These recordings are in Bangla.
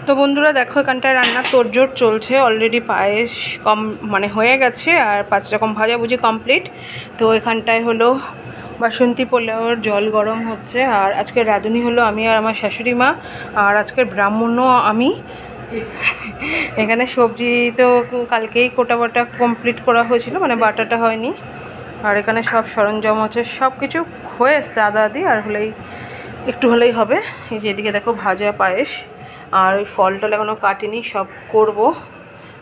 তো বন্ধুরা দেখো এখানটায় রান্না তোড়জোড় চলছে। অলরেডি পায়েস মানে হয়ে গেছে আর 5 রকম ভাজাভুজি কমপ্লিট। তো এখানটায় হলো বাসন্তী পোলাওর জল গরম হচ্ছে। আর আজকের রাঁধুনি হলো আমি আর আমার শাশুড়ি মা, আর আজকের ব্রাহ্মণও আমি। এখানে সবজি তো কালকেই কোটা বাটা কমপ্লিট করা হয়েছিল, মানে বাটাটা হয়নি। আর এখানে সব সরঞ্জাম আছে, সব কিছু হয়ে এসছে আদা আদি, আর হলেই একটু হলেই হবে। এই যে এদিকে দেখো ভাজা পায়েস, আর ওই ফল টল এখনও কাটিনি, সব করব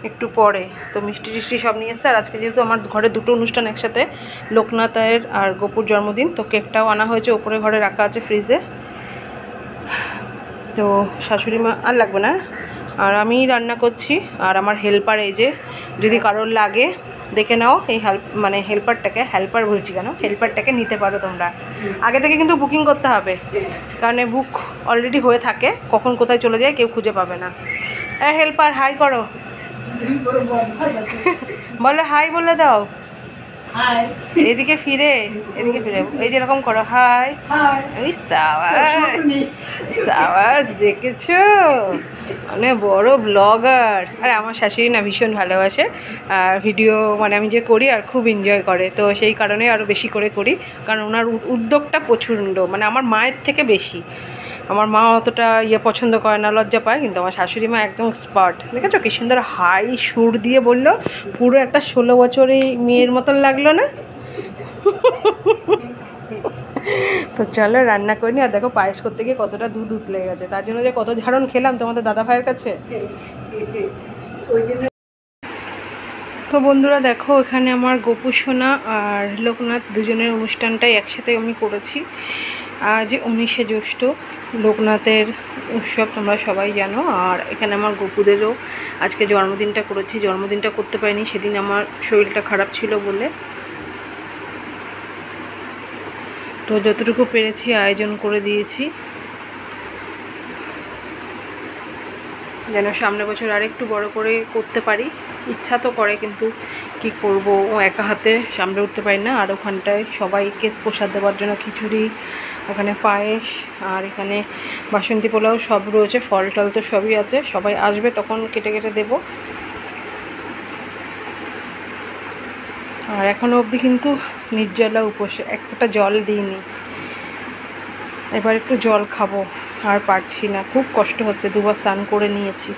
একটু পরে। তো মিষ্টি টিষ্টি সব নিয়ে এসছে। আর আজকে যেহেতু আমার ঘরে দুটো অনুষ্ঠান একসাথে, লোকনাথের আর গোপুর জন্মদিন, তো কেকটাও আনা হয়েছে, ওপরে ঘরে রাখা আছে ফ্রিজে। তো শাশুড়ি মা আর লাগবে না, আর আমি রান্না করছি। আর আমার হেল্পার, এই যে যদি কারোর লাগে দেখে নাও, এই হেল্পার বলছি কেন, হেল্পারটাকে নিতে পারো তোমরা। আগে থেকে কিন্তু বুকিং করতে হবে, কারণ বুক অলরেডি হয়ে থাকে, কখন কোথায় চলে যায় কেউ খুঁজে পাবে না। হেল্পার হাই করো, বলো হাই বলে দাও। এদিকে ফিরে এই যেরকম করো, হাই। ওই সাবাস দেখেছো, মানে বড় ব্লগার। আর আমার শাশুড়ি না ভীষণ ভালোবাসে আর ভিডিও, মানে আমি যে করি আর খুব এনজয় করে, তো সেই কারণে আরও বেশি করে করি, কারণ ওনার উদ্যোগটা প্রচণ্ড, মানে আমার মায়ের থেকে বেশি। আমার মা অতটা পছন্দ করে না, লজ্জা পায়, কিন্তু আমার শাশুড়ি মা একদম স্পার্ট। দেখেছো কি সুন্দর হাই সুর দিয়ে বললো, পুরো একটা 16 বছরের মেয়ের মতন লাগলো না? তো চলো রান্না করিনি। আর দেখো পায়েস করতে গিয়ে কতটা দুধ উতলে গেছে, তার জন্য যে কত ঝাড়ন খেলাম তোমাদের দাদা ভাইয়ের কাছে। তো বন্ধুরা দেখো এখানে আমার গোপু সোনা আর লোকনাথ দুজনের অনুষ্ঠানটাই একসাথে আমি করেছি। আজ 19শে জ্যৈষ্ঠ, লোকনাথের উৎসব, তোমরা সবাই জানো। আর এখানে আমার গোপুদেরও আজকে জন্মদিনটা করেছি। জন্মদিনটা করতে পারিনি, সেদিন আমার শরীরটা খারাপ ছিল বলে। তো যতটুকু পেরেছি আয়োজন করে দিয়েছি, যেন সামনের বছর আরেকটু বড় করে করতে পারি। ইচ্ছা তো করে, কিন্তু কি করব, ও একা হাতে সামলে উঠতে পারি না। আর ওখানটায় সবাইকে প্রসাদ দেওয়ার জন্য খিচুড়ি, ওখানে পায়েস, আর এখানে বাসন্তী পোলাও সব রয়েছে, ফল টল তো সবই আছে। সবাই আসবে তখন কেটে কেটে দেবো। আর এখনও অবধি কিন্তু নির্জলা উপোসে, এক ফোঁটা জল দিইনি। এবার একটু জল খাবো, আর পারছি না, খুব কষ্ট হচ্ছে, 2বার স্নান করে নিয়েছি।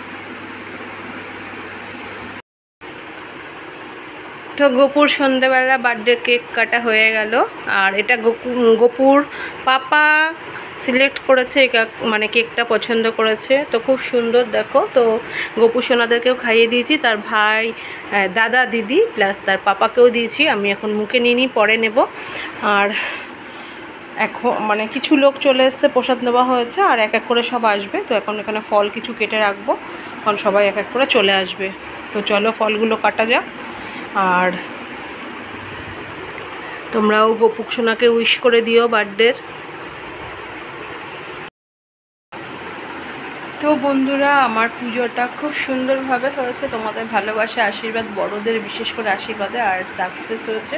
তো গোপুর সন্ধ্যেবেলা বার্থডে কেক কাটা হয়ে গেল। আর এটা গোপুর পাপা সিলেক্ট করেছে, মানে কেকটা পছন্দ করেছে, তো খুব সুন্দর দেখো। তো গোপু সোনাদেরকেও খাইয়ে দিয়েছি, তার ভাই, দাদা, দিদি প্লাস তার পাপাকেও দিয়েছি। আমি এখন মুখে নিই, পরে নেব। আর এখন মানে কিছু লোক চলে এসছে, প্রসাদ নেওয়া হয়েছে, আর এক এক করে সব আসবে। তো এখন এখানে ফল কিছু কেটে রাখবো, কারণ সবাই এক এক করে চলে আসবে। তো চলো ফলগুলো কাটা যাক। আর তোমরাও গোপুক সোনাকে উইশ করে দিও বার্থডের। তো বন্ধুরা আমার পুজোটা খুব সুন্দরভাবে হয়েছে, তোমাদের ভালোবাসা আশীর্বাদ, বড়দের বিশেষ করে আশীর্বাদে আর সাকসেস হয়েছে।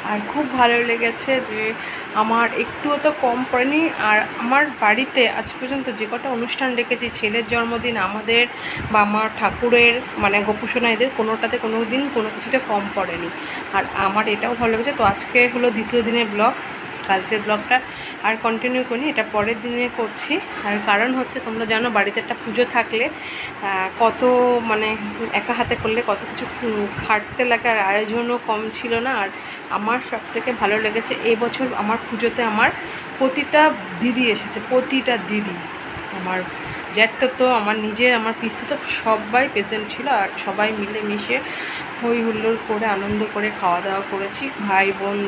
আর খুব ভালো লেগেছে যে আমার একটুও তো কম পড়েনি। আর আমার বাড়িতে আজ পর্যন্ত যে কটা অনুষ্ঠান রেখেছি, ছেলের জন্মদিন, আমাদের বা আমার ঠাকুরের, মানে গোপুসোনা, এদের কোনোটাতে কোনো দিন কোনো কিছুতে কম পড়েনি। আর আমার এটাও ভালো লেগেছে। তো আজকে হলো দ্বিতীয় দিনের ব্লগ, কালকের ব্লগটা আর কন্টিনিউ করিনি, এটা পরের দিনে করছি। আর কারণ হচ্ছে তোমরা জানো বাড়িতে একটা পুজো থাকলে কত, মানে একা হাতে করলে কত কিছু খাটতে লাগে, আর আয়োজনও কম ছিল না। আর আমার সবথেকে ভালো লেগেছে এবছর আমার পুজোতে আমার প্রতিটা দিদি এসেছে, প্রতিটা দিদি, আমার জ্যাঠতো তো, আমার নিজের, আমার পিসি তো, সবাই প্রেজেন্ট ছিল। আর সবাই মিলে মিশে হই হুল্লোড় করে আনন্দ করে খাওয়া দাওয়া করেছি, ভাই বোন,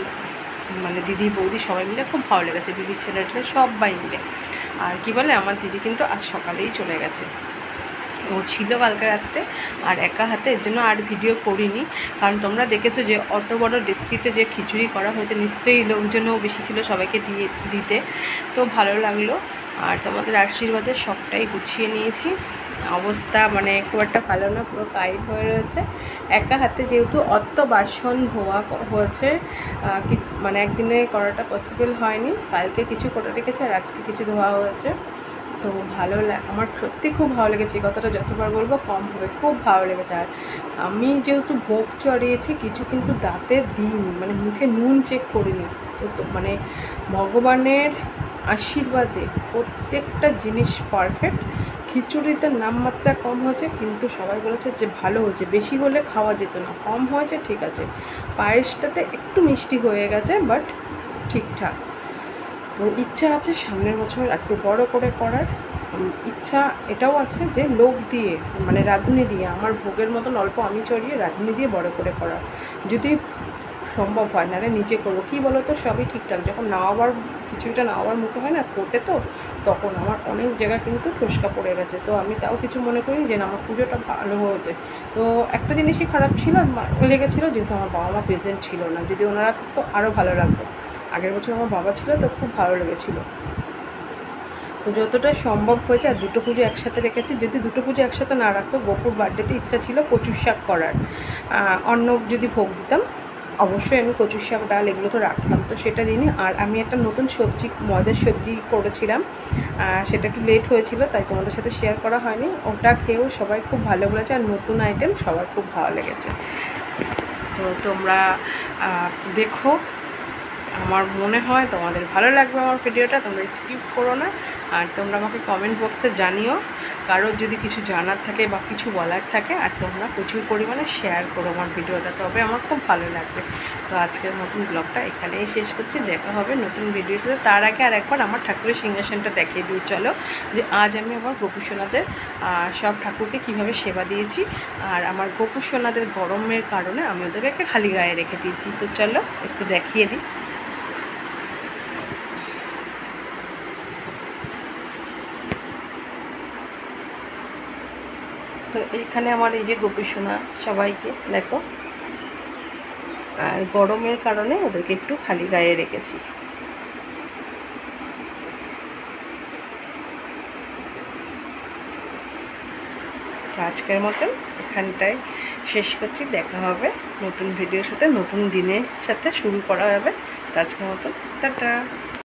মানে দিদি বৌদি সবাই মিলে খুব ভালো লেগেছে, দিদির ছেলেটা সবাই মিলে। আর কি বলে, আমার দিদি কিন্তু আজ সকালেই চলে গেছে, ও ছিল কালকে রাত্রে আর একা হাতে, এর জন্য আর ভিডিও করিনি। কারণ তোমরা দেখেছো যে অত বড় ডেস্কিতে যে খিচুড়ি করা হয়েছে, নিশ্চয়ই লোকজনও বেশি ছিল সবাইকে দিতে, তো ভালো লাগলো। আর তোমাদের আশীর্বাদে সবটাই গুছিয়ে নিয়েছি। অবস্থা মানে খুব একটা ভালো না, পুরো টাইট হয়ে রয়েছে। একা হাতে যেহেতু অত বাসন ধোয়া হয়েছে, মানে একদিনে করাটা পসিবল হয়নি, কালকে কিছু করে রেখেছে আর আজকে কিছু ধোয়া হয়েছে। তো ভালো আমার সত্যি খুব ভালো লেগেছে, এই কথাটা যতবার বলবো কম হবে, খুব ভালো লেগেছে। আর আমি যেহেতু ভোগ চড়িয়েছি কিছু কিন্তু দাঁতে দিইনি, মানে মুখে নুন চেক করিনি। তো মানে ভগবানের আশীর্বাদে প্রত্যেকটা জিনিস পারফেক্ট। খিচুড়িতে নামমাত্রা কম হয়েছে, কিন্তু সবাই বলেছে যে ভালো হয়েছে, বেশি হলে খাওয়া যেত না, কম হয়েছে ঠিক আছে। পায়েসটাতে একটু মিষ্টি হয়ে গেছে, বাট ঠিকঠাক। তো ইচ্ছা আছে সামনের বছর একটু বড় করে করার। ইচ্ছা এটাও আছে যে লোক দিয়ে, মানে রাঁধুনি দিয়ে, আমার ভোগের মতন অল্প আমি চড়িয়ে রাঁধুনি দিয়ে বড় করে করার, যদি সম্ভব হয়। নাহলে নিচে করবো, কী বলো তো, সবই ঠিকঠাক যখন নাওয়াবার খিচুড়িটা নাওয়াবার মুখে হয় না, ফোটে, তো তখন আমার অনেক জায়গা কিন্তু ফোসকা পড়ে গেছে। তো আমি তাও কিছু মনে করি যে আমার পুজোটা ভালো হয়েছে। তো একটা জিনিসই খারাপ ছিল, লেগেছিলো, যেহেতু আমার বাবা মা প্রেজেন্ট ছিল না, যদি ওনারা থাকতো আরও ভালো লাগতো। আগের বছর আমার বাবা ছিল, তো খুব ভালো লেগেছিলো। তো যতটা সম্ভব হয়েছে, আর দুটো পুজো একসাথে রেখেছি। যদি দুটো পুজো একসাথে না রাখতো, গোপুর বার্থডেতে ইচ্ছা ছিল কচুর শাক করার, অন্য যদি ভোগ দিতাম অবশ্যই আমি কচুর শাক, ডাল এগুলো তো রাখতাম, তো সেটা দিইনি। আর আমি একটা নতুন সবজি, ময়দার সবজি করেছিলাম, সেটা একটু লেট হয়েছিল, তাই তোমাদের সাথে শেয়ার করা হয়নি। ওটা খেয়েও সবাই খুব ভালো বলেছে, আর নতুন আইটেম সবার খুব ভালো লেগেছে। তো তোমরা দেখো, আমার মনে হয় তোমাদের ভালো লাগবে আমার ভিডিওটা, তোমরা স্কিপ করো না। আর তোমরা আমাকে কমেন্ট বক্সে জানিও কারোর যদি কিছু জানার থাকে বা কিছু বলার থাকে, আর তোমরা প্রচুর পরিমাণে শেয়ার করো আমার ভিডিওটা, তবে আমার খুব ভালো লাগবে। তো আজকের নতুন ব্লগটা এখানেই শেষ করছি, দেখা হবে নতুন ভিডিওতে। তার আগে আর একবার আমার ঠাকুরের সিংহাসনটা দেখিয়ে দিই চলো, যে আজ আমি আমার গোপুসোনাদের সব ঠাকুরকে কিভাবে সেবা দিয়েছি। আর আমার গোপুসোনাদের গরমের কারণে আমি ওদেরকে খালি গায়ে রেখে দিয়েছি, তো চলো একটু দেখিয়ে দিই। তো এইখানে আমার এই যে গোপীসোনা সবাইকে দেখো, আর গরমের কারণে ওদেরকে একটু খালি গায়ে রেখেছি। আজকের মতন এখানটায় শেষ করছি, দেখা হবে নতুন ভিডিওর সাথে, নতুন দিনের সাথে শুরু করা হবে। তো আজকের মতন টাটা।